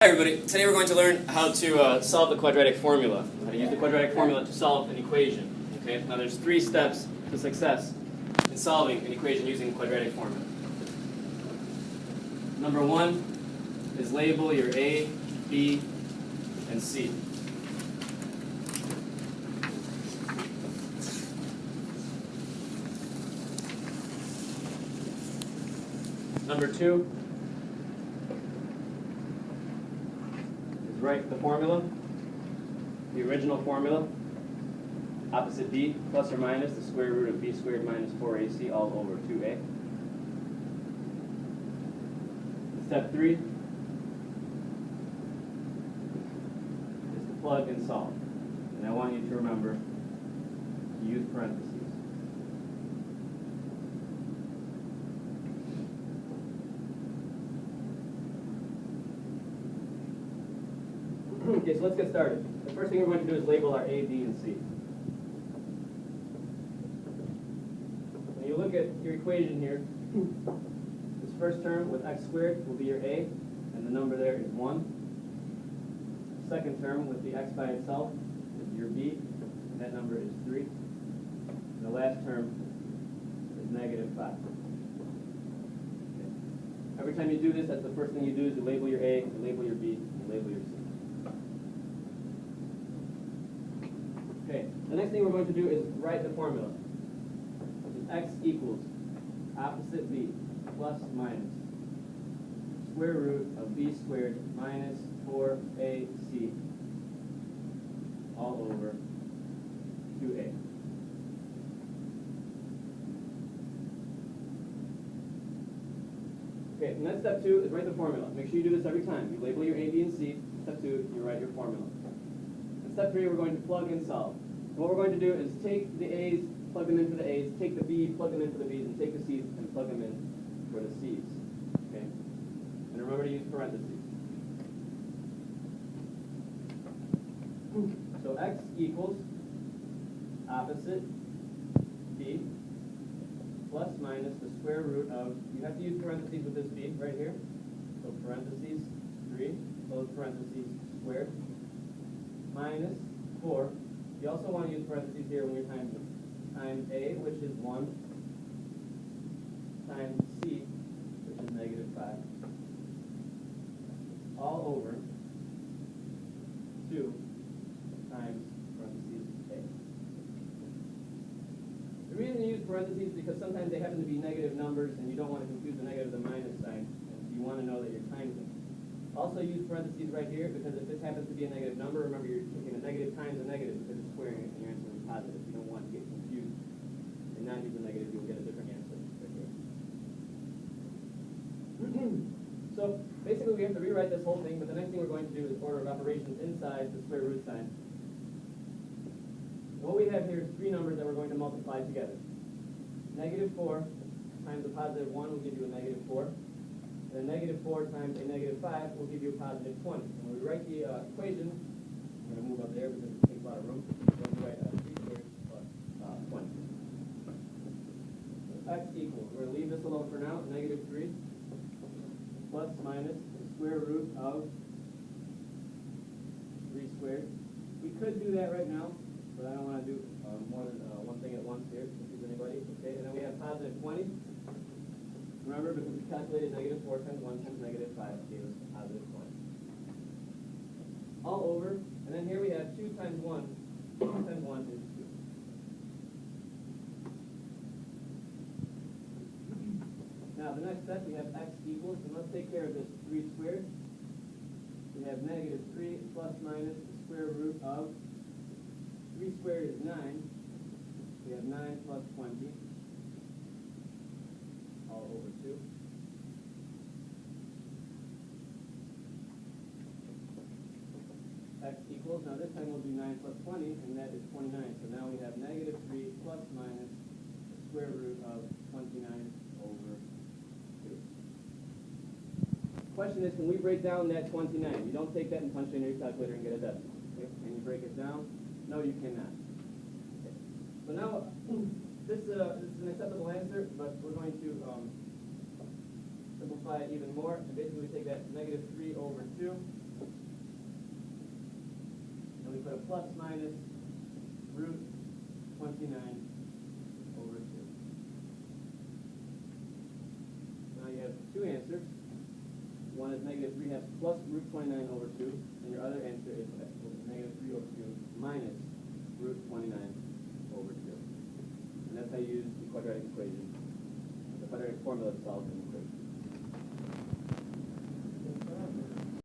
Hi everybody, today we're going to learn how to solve the quadratic formula, how to use the quadratic formula to solve an equation. Okay? Now there's 3 steps to success in solving an equation using the quadratic formula. Number 1 is label your A, B, and C. Number 2 is write the formula, the original formula, opposite B, plus or minus the square root of B squared minus 4AC all over 2A. Step 3 is to plug and solve. And I want you to remember to use parentheses. Okay, so let's get started. The first thing we're going to do is label our A, B, and C. When you look at your equation here, this first term with x squared will be your A, and the number there is 1. The second term with the x by itself is your B, and that number is 3. And the last term is negative 5. Okay. Every time you do this, that's the first thing you do is you label your A, you label your B, you label your C. Okay, the next thing we're going to do is write the formula. X equals opposite B plus minus square root of B squared minus 4AC all over 2A. Okay, and then step 2 is write the formula. Make sure you do this every time. You label your A, B, and C. Step 2, you write your formula. And step 3, we're going to plug and solve. And what we're going to do is take the A's, plug them in for the A's, take the B, plug them in for the B's, and take the C's and plug them in for the C's. Okay? And remember to use parentheses. So x equals opposite B plus minus the square root of, you have to use parentheses with this B right here. So parentheses 3, close parentheses, squared, minus 4. You also want to use parentheses here when you're times them. Times A, which is 1, times C, which is negative 5, all over 2 times parentheses A. The reason you use parentheses is because sometimes they happen to be negative numbers and you don't want to confuse the negative with the minus sign, and you want to know that you're times them. Also use parentheses right here because if this happens to be a negative number, remember you're taking a negative times a negative because you're squaring it and your answer is positive. You don't want to get confused and not use the negative, you'll get a different answer right here. So basically we have to rewrite this whole thing, but the next thing we're going to do is order of operations inside the square root sign. What we have here is 3 numbers that we're going to multiply together. Negative 4 times a positive 1 will give you a negative 4. And a negative 4 times a negative 5 will give you a positive 20. And when we write the equation, I'm going to move up there because it takes a lot of room. We're going to write 3 squared plus 20. So x equals, we're going to leave this alone for now, negative 3 plus minus the square root of 3 squared. We could do that right now, but I don't want to do more than one thing at once here, to confuse anybody. Okay, and then we have positive 20. Remember, because we calculated negative 4 times 1 times negative 5 gave us a positive 20. All over, and then here we have 2 times 1. 2 times 1 is 2. Now, the next step, we have x equals, and let's take care of this 3 squared. We have negative 3 plus minus the square root of 3 squared is 9. We have 9 plus 20. All over 2. X equals, now this time we'll do 9 plus 20, and that is 29. So now we have negative 3 plus minus the square root of 29 over 2. Question is, can we break down that 29? You don't take that and punch it in your calculator and get a decimal. Okay? Can you break it down? No, you cannot. Okay. So now, this is an acceptable answer, but we're going to simplify it even more. And basically we take that negative 3 over 2 plus minus root 29 over 2. Now you have two answers. One is negative 3 halves plus root 29 over 2, and your other answer is negative 3 over 2 minus root 29 over 2. And that's how you use the quadratic equation, the quadratic formula to solve the